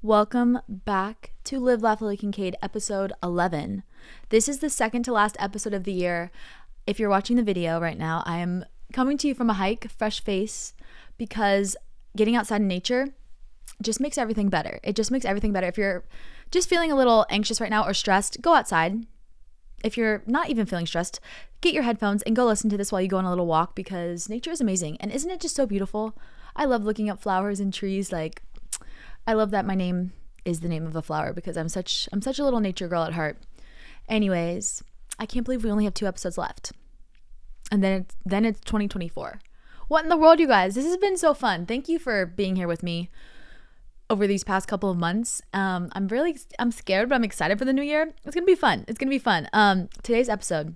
Welcome back to Live, Laugh, Lily Kincade, episode 11. This is the second to last episode of the year. If you're watching the video right now, I am coming to you from a hike, fresh face, because getting outside in nature just makes everything better. It just makes everything better. If you're just feeling a little anxious right now or stressed, go outside. If you're not even feeling stressed, get your headphones and go listen to this while you go on a little walk, because nature is amazing. And isn't it just so beautiful? I love looking at flowers and trees. I love that my name is the name of a flower because I'm such a little nature girl at heart. Anyways, I can't believe we only have 2 episodes left. And then it's 2024. What in the world, you guys? This has been so fun. Thank you for being here with me over these past couple of months. I'm scared, but I'm excited for the new year. It's going to be fun. Today's episode,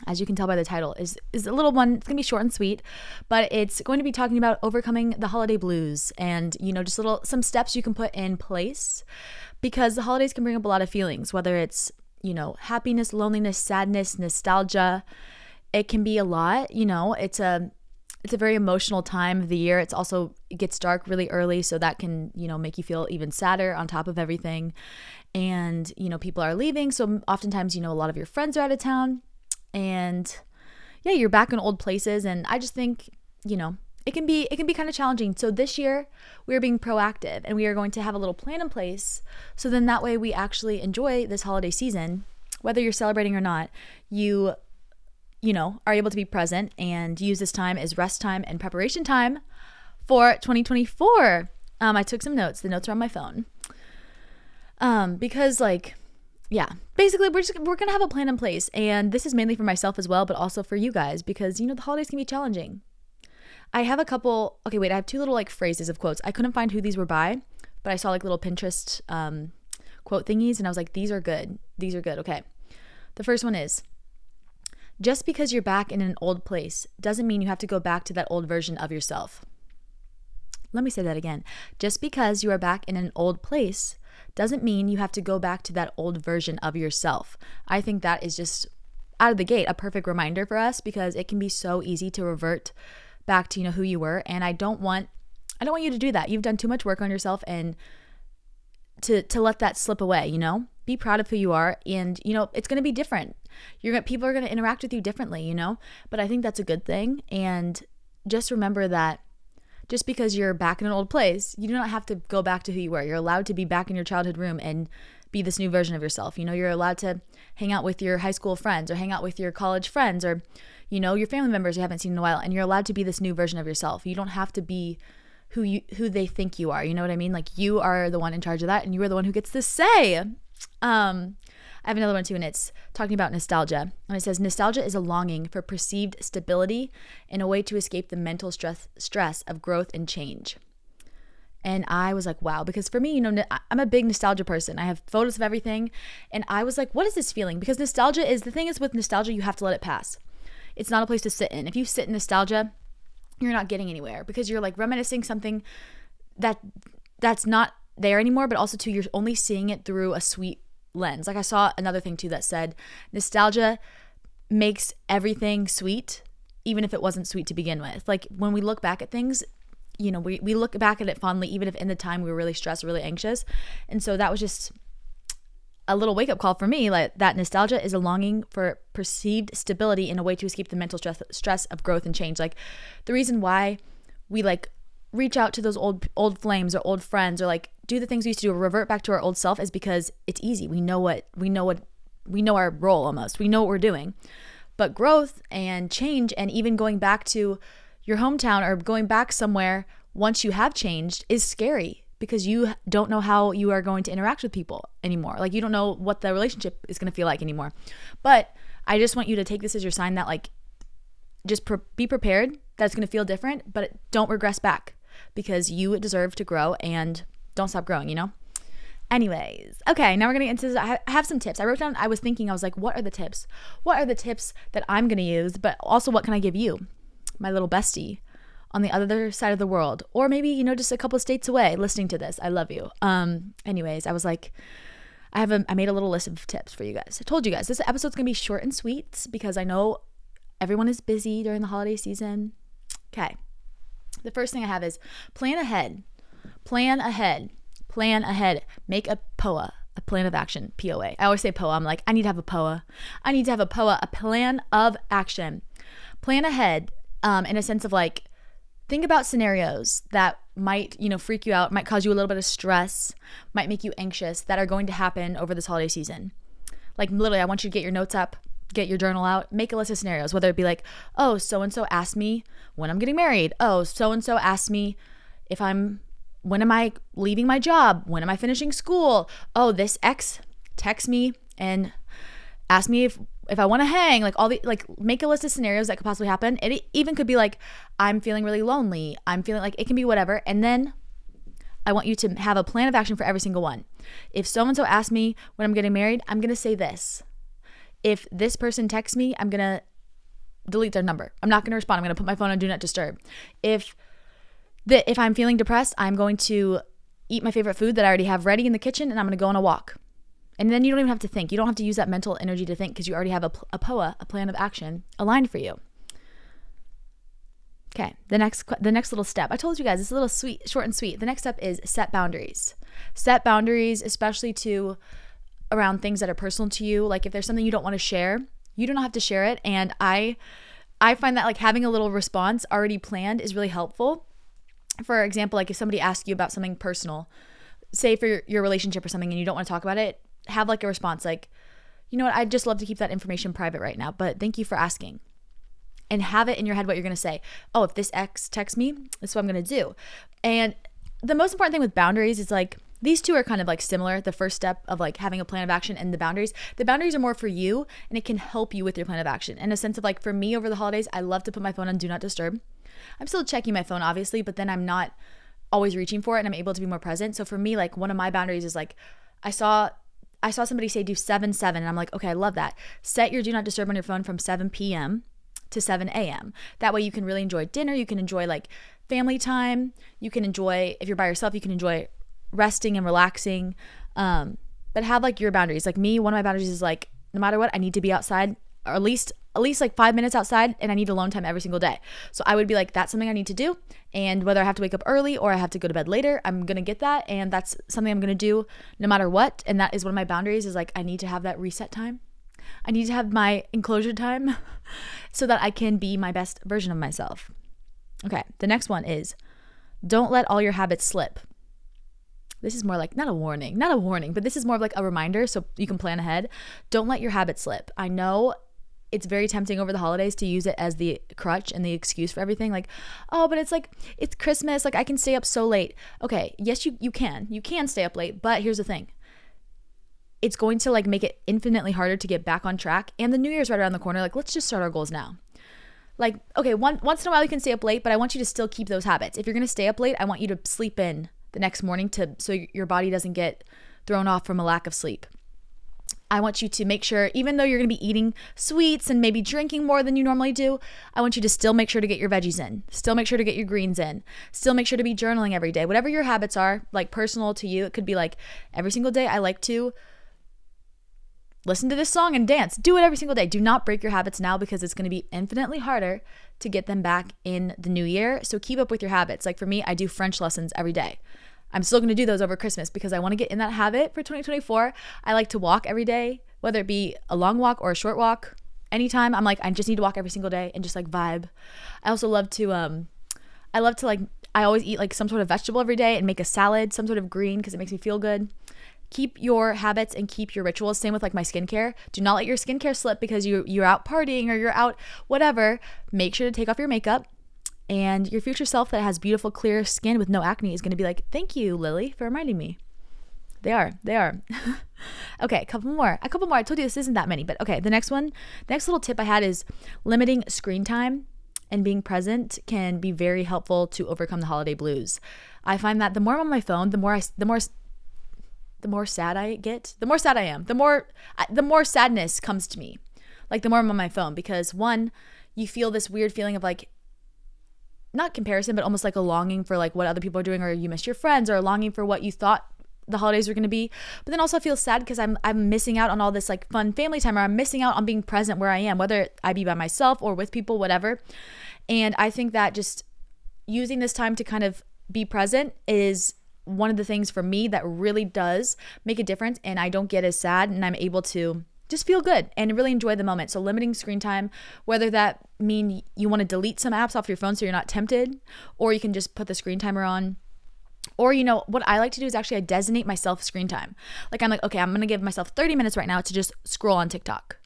as you can tell by the title, is a little one. It's going to be short and sweet, but it's going to be talking about overcoming the holiday blues and, just some steps you can put in place, because the holidays can bring up a lot of feelings, whether it's, happiness, loneliness, sadness, nostalgia. It can be a lot. It's a very emotional time of the year. It gets dark really early, so that can, make you feel even sadder on top of everything. And, people are leaving. So oftentimes, a lot of your friends are out of town. And yeah, you're back in old places, and I just think, it can be kind of challenging. So this year we are being proactive, and we are going to have a little plan in place, so then that way we actually enjoy this holiday season, whether you're celebrating or not. You are able to be present and use this time as rest time and preparation time for 2024. I took some notes. The notes are on my phone. Because basically we're going to have a plan in place, and this is mainly for myself as well, but also for you guys, because the holidays can be challenging. I have I have 2 little phrases of quotes. I couldn't find who these were by, but I saw little Pinterest quote thingies, and I was like, these are good. Okay. The first one is, just because you're back in an old place doesn't mean you have to go back to that old version of yourself. Let me say that again. Just because you are back in an old place doesn't mean you have to go back to that old version of yourself. I think that is just out of the gate a perfect reminder for us, because it can be so easy to revert back to who you were, and I don't want you to do that. You've done too much work on yourself, and to let that slip away. Be proud of who you are, and it's going to be different. People are going to interact with you differently, but I think that's a good thing. And just remember that just because you're back in an old place, you do not have to go back to who you were. You're allowed to be back in your childhood room and be this new version of yourself. You're allowed to hang out with your high school friends, or hang out with your college friends, or, your family members you haven't seen in a while, and you're allowed to be this new version of yourself. You don't have to be who they think you are. You know what I mean? You are the one in charge of that, and you are the one who gets to say. I have another one too, and it's talking about nostalgia. And it says, nostalgia is a longing for perceived stability and a way to escape the mental stress of growth and change. And I was like, wow, because for me, I'm a big nostalgia person. I have photos of everything. And I was like, what is this feeling? Because the thing is with nostalgia, you have to let it pass. It's not a place to sit in. If you sit in nostalgia, you're not getting anywhere, because you're reminiscing something that's not there anymore, but also too, you're only seeing it through a sweet lens. I saw another thing too that said nostalgia makes everything sweet, even if it wasn't sweet to begin with. When we look back at things, we look back at it fondly, even if in the time we were really stressed, really anxious. And so that was just a little wake-up call for me, that nostalgia is a longing for perceived stability in a way to escape the mental stress of growth and change. The reason why we reach out to those old flames or old friends, or do the things we used to do, or revert back to our old self, is because it's easy. We know our role almost. We know what we're doing. But growth and change, and even going back to your hometown or going back somewhere once you have changed, is scary, because you don't know how you are going to interact with people anymore. You don't know what the relationship is going to feel like anymore. But I just want you to take this as your sign that be prepared that it's going to feel different, but don't regress back, because you deserve to grow, and don't stop growing, Anyways, okay, now we're going to get into this. I have some tips. I wrote down, I was like, what are the tips? What are the tips that I'm going to use? But also, what can I give you, my little bestie on the other side of the world, or maybe, just a couple of states away listening to this? I love you. Anyways, I was like, I made a little list of tips for you guys. I told you guys this episode's going to be short and sweet, because I know everyone is busy during the holiday season. Okay. The first thing I have is plan ahead. Plan ahead. Make a POA, a plan of action, POA. I always say POA. I'm like, I need to have a POA. I need to have a POA, a plan of action. Plan ahead in a sense of like, think about scenarios that might, freak you out, might cause you a little bit of stress, might make you anxious, that are going to happen over this holiday season. Like literally, I want you to get your notes up, get your journal out, make a list of scenarios, whether it be like, oh, so-and-so asked me when I'm getting married. Oh, so-and-so asked me when am I leaving my job? When am I finishing school? Oh, this ex texts me and asked me if I want to hang, make a list of scenarios that could possibly happen. It even could be like, I'm feeling really lonely. I'm feeling like, it can be whatever. And then I want you to have a plan of action for every single one. If so-and-so asks me when I'm getting married, I'm going to say this. If this person texts me, I'm going to delete their number. I'm not going to respond. I'm going to put my phone on do not disturb. If I'm feeling depressed, I'm going to eat my favorite food that I already have ready in the kitchen, and I'm going to go on a walk. And then you don't even have to think. You don't have to use that mental energy to think because you already have a POA, a plan of action, aligned for you. Okay, the next little step. I told you guys, it's a little sweet, short and sweet. The next step is set boundaries. Set boundaries, especially around things that are personal to you. Like if there's something you don't want to share, you don't have to share it. And I find that like having a little response already planned is really helpful. For example, like if somebody asks you about something personal, say for your relationship or something, and you don't want to talk about it, have like a response like, you know what, I'd just love to keep that information private right now, but thank you for asking. And have it in your head what you're going to say. Oh, if this ex texts me, this is what I'm going to do. And the most important thing with boundaries is like, these two are kind of like similar. The first step of like having a plan of action and the boundaries are more for you, and it can help you with your plan of action. In a sense of like, for me over the holidays, I love to put my phone on do not disturb. I'm still checking my phone obviously, but then I'm not always reaching for it and I'm able to be more present. So for me, like one of my boundaries is like, I saw somebody say do 7-7 and I'm like, okay, I love that. Set your do not disturb on your phone from 7 p.m. to 7 a.m. That way you can really enjoy dinner. You can enjoy like family time. You can enjoy, if you're by yourself, you can enjoy resting and relaxing. But have like your boundaries. Like me, one of my boundaries is like, no matter what, I need to be outside, or at least like 5 minutes outside, and I need alone time every single day. So I would be like, that's something I need to do. And whether I have to wake up early or I have to go to bed later, I'm going to get that. And that's something I'm going to do no matter what. And that is one of my boundaries, is like, I need to have that reset time. I need to have my enclosure time so that I can be my best version of myself. Okay, the next one is don't let all your habits slip. This is more like, not a warning, but this is more of like a reminder so you can plan ahead. Don't let your habits slip. I know it's very tempting over the holidays to use it as the crutch and the excuse for everything. Like, oh, but it's like, it's Christmas. Like I can stay up so late. Okay, yes, you can stay up late, but here's the thing. It's going to like make it infinitely harder to get back on track. And the New Year's right around the corner. Like, let's just start our goals now. Like, okay, once in a while you can stay up late, but I want you to still keep those habits. If you're going to stay up late, I want you to sleep in the next morning so your body doesn't get thrown off from a lack of sleep. I want you to make sure, even though you're going to be eating sweets and maybe drinking more than you normally do, I want you to still make sure to get your veggies in, still make sure to get your greens in, still make sure to be journaling every day. Whatever your habits are, like personal to you, it could be like every single day I like to listen to this song and dance. Do it every single day. Do not break your habits now, because it's going to be infinitely harder to get them back in the new year. So keep up with your habits. Like for me, I do French lessons every day. I'm still going to do those over Christmas because I want to get in that habit for 2024. I like to walk every day, whether it be a long walk or a short walk. Anytime I'm like, I just need to walk every single day and just like vibe. I also love to, I always eat like some sort of vegetable every day and make a salad, some sort of green, because it makes me feel good. Keep your habits and keep your rituals. Same with like my skincare. Do not let your skincare slip because you're out partying or you're out whatever. Make sure to take off your makeup. And your future self that has beautiful, clear skin with no acne is going to be like, thank you, Lily, for reminding me. They are. Okay, a couple more. I told you this isn't that many, but okay. The next little tip I had is limiting screen time and being present can be very helpful to overcome the holiday blues. I find that the more I'm on my phone, the more sad I get, the more sad I am, the more sadness comes to me. Like the more I'm on my phone, because one, you feel this weird feeling of like, not comparison, but almost like a longing for like what other people are doing, or you miss your friends, or a longing for what you thought the holidays were going to be. But then also I feel sad because I'm missing out on all this like fun family time, or I'm missing out on being present where I am, whether I be by myself or with people, whatever. And I think that just using this time to kind of be present is one of the things for me that really does make a difference, and I don't get as sad, and I'm able to just feel good and really enjoy the moment. So limiting screen time, whether that mean you want to delete some apps off your phone so you're not tempted, or you can just put the screen timer on. Or, what I like to do is actually I designate myself screen time. Like I'm like, okay, I'm going to give myself 30 minutes right now to just scroll on TikTok.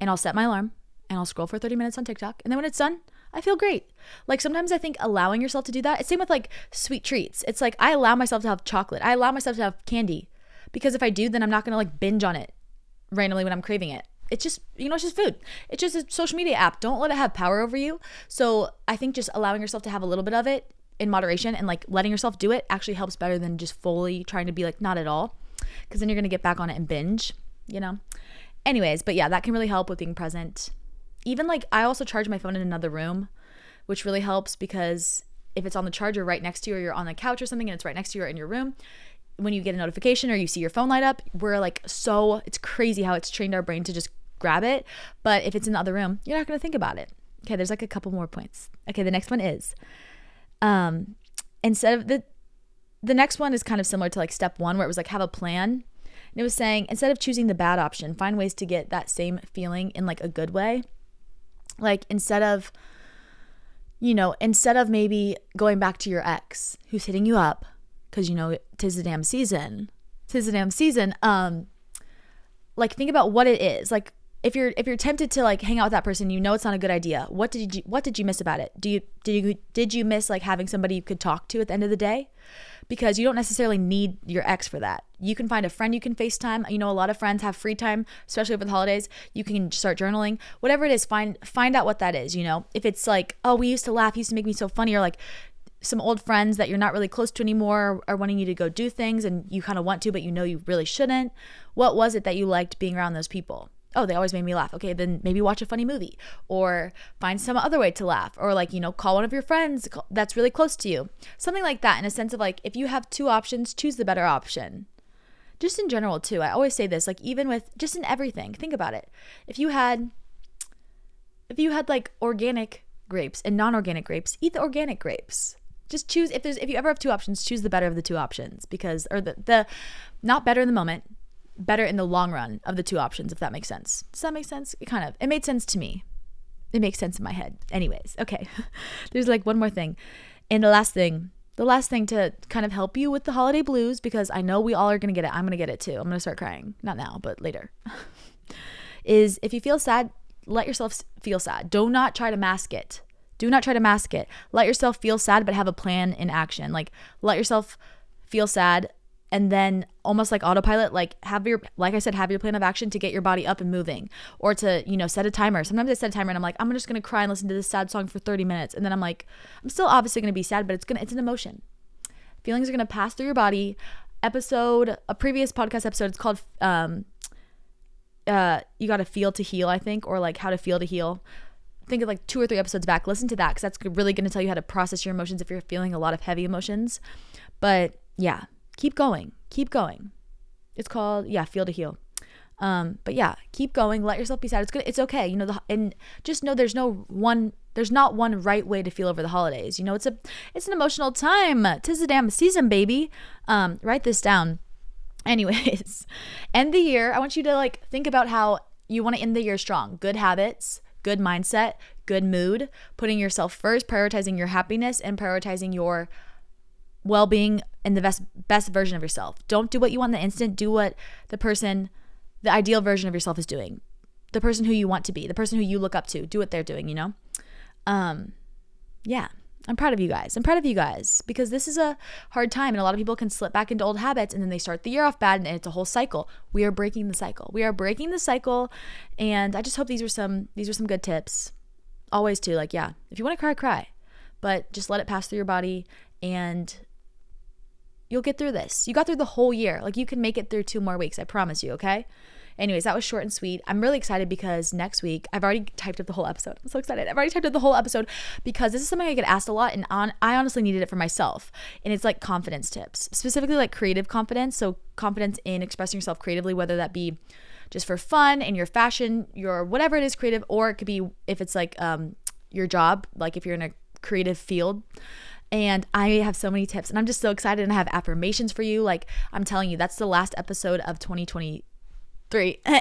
And I'll set my alarm and I'll scroll for 30 minutes on TikTok. And then when it's done, I feel great. Like sometimes I think allowing yourself to do that, it's same with like sweet treats. It's like I allow myself to have chocolate. I allow myself to have candy, because if I do, then I'm not going to like binge on it randomly when I'm craving it. It's just, it's just food. It's just a social media app. Don't let it have power over you. So I think just allowing yourself to have a little bit of it in moderation and like letting yourself do it actually helps better than just fully trying to be like not at all, because then you're going to get back on it and binge, Anyways, but yeah, that can really help with being present. Even like I also charge my phone in another room, which really helps, because if it's on the charger right next to you, or you're on the couch or something and it's right next to you or in your room, when you get a notification or you see your phone light up, we're like, it's crazy how it's trained our brain to just grab it. But if it's in the other room, you're not going to think about it. Okay, there's like a couple more points. Okay, the next one is instead of the next one is kind of similar to like step 1, where it was like have a plan. And it was saying, instead of choosing the bad option, find ways to get that same feeling in like a good way. Like instead of maybe going back to your ex who's hitting you up, because tis the damn season, like think about what it is. Like if you're tempted to like hang out with that person, it's not a good idea. What did you miss about it? Did you miss like having somebody you could talk to at the end of the day? Because you don't necessarily need your ex for that. You can find a friend you can FaceTime. A lot of friends have free time, especially over the holidays. You can start journaling. Whatever it is, find out what that is, If it's like, oh, we used to laugh, he used to make me so funny, or like some old friends that you're not really close to anymore are wanting you to go do things and you kind of want to, but you really shouldn't. What was it that you liked being around those people? Oh, they always made me laugh. Okay, then maybe watch a funny movie, or find some other way to laugh, or like, call one of your friends that's really close to you. Something like that, in a sense of like, if you have 2 options, choose the better option. Just in general too. I always say this, like even with just in everything, think about it. If you had like organic grapes and non-organic grapes, eat the organic grapes. Just choose, if you ever have 2 options, choose the better of the 2 options, because, or the not better in the moment, better in the long run of the 2 options, if that makes sense. Does that make sense? It made sense to me. It makes sense in my head. Anyways, okay. There's like one more thing. And the last thing to kind of help you with the holiday blues, because I know we all are going to get it. I'm going to get it too. I'm going to start crying. Not now, but later. Is if you feel sad, let yourself feel sad. Do not try to mask it. Let yourself feel sad, but have a plan in action. Like let yourself feel sad, and then almost like autopilot, like have your plan of action to get your body up and moving, or to, set a timer. Sometimes I set a timer and I'm like, I'm just going to cry and listen to this sad song for 30 minutes. And then I'm like, I'm still obviously going to be sad, but it's an emotion. Feelings are going to pass through your body. A previous podcast episode, it's called, you got to feel to heal, I think, or like how to feel to heal. Think of like 2 or 3 episodes back. Listen to that, because that's really going to tell you how to process your emotions if you're feeling a lot of heavy emotions. But yeah, keep going. It's called, feel to heal. But yeah, keep going. Let yourself be sad. It's good. It's okay. And just know there's not one right way to feel over the holidays. It's an emotional time. 'Tis the damn season, baby. Write this down. Anyways, end the year. I want you to like think about how you want to end the year strong. Good habits, good mindset, good mood, putting yourself first, prioritizing your happiness, and prioritizing your well-being and the best version of yourself. Don't do what you want in the instant. Do what the ideal version of yourself is doing. The person who you want to be, the person who you look up to, do what they're doing, Yeah, I'm proud of you guys because this is a hard time, and a lot of people can slip back into old habits, and then they start the year off bad, and it's a whole cycle. We are breaking the cycle. And I just hope these were some good tips. Always too, like, yeah, if you want to cry, but just let it pass through your body, and you'll get through this. You got through the whole year. Like, you can make it through 2 more weeks. I promise you. Okay. Anyways, that was short and sweet. I'm really excited because next week, I've already typed up the whole episode. I'm so excited. I've already typed up the whole episode because this is something I get asked a lot, and I honestly needed it for myself. And it's like confidence tips, specifically like creative confidence. So confidence in expressing yourself creatively, whether that be just for fun in your fashion, your whatever it is creative, or it could be if it's like your job, like if you're in a creative field. And I have so many tips, and I'm just so excited, and I have affirmations for you. Like, I'm telling you, that's the last episode of 2023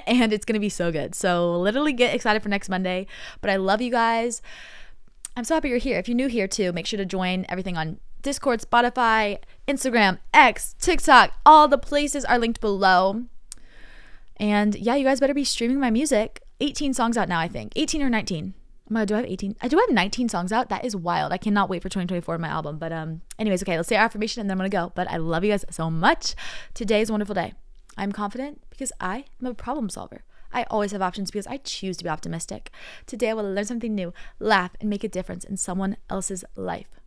and it's going to be so good. So literally get excited for next Monday. But I love you guys. I'm so happy you're here. If you're new here too, make sure to join everything on Discord, Spotify, Instagram, X, TikTok. All the places are linked below. And yeah, you guys better be streaming my music. 18 songs out now, I think. 18 or 19. Do I have 18? I do have 19 songs out. That is wild. I cannot wait for 2024 my album. But anyways, okay, let's say our affirmation and then I'm going to go. But I love you guys so much. Today is a wonderful day. I'm confident because I am a problem solver. I always have options because I choose to be optimistic. Today I will learn something new, laugh, and make a difference in someone else's life.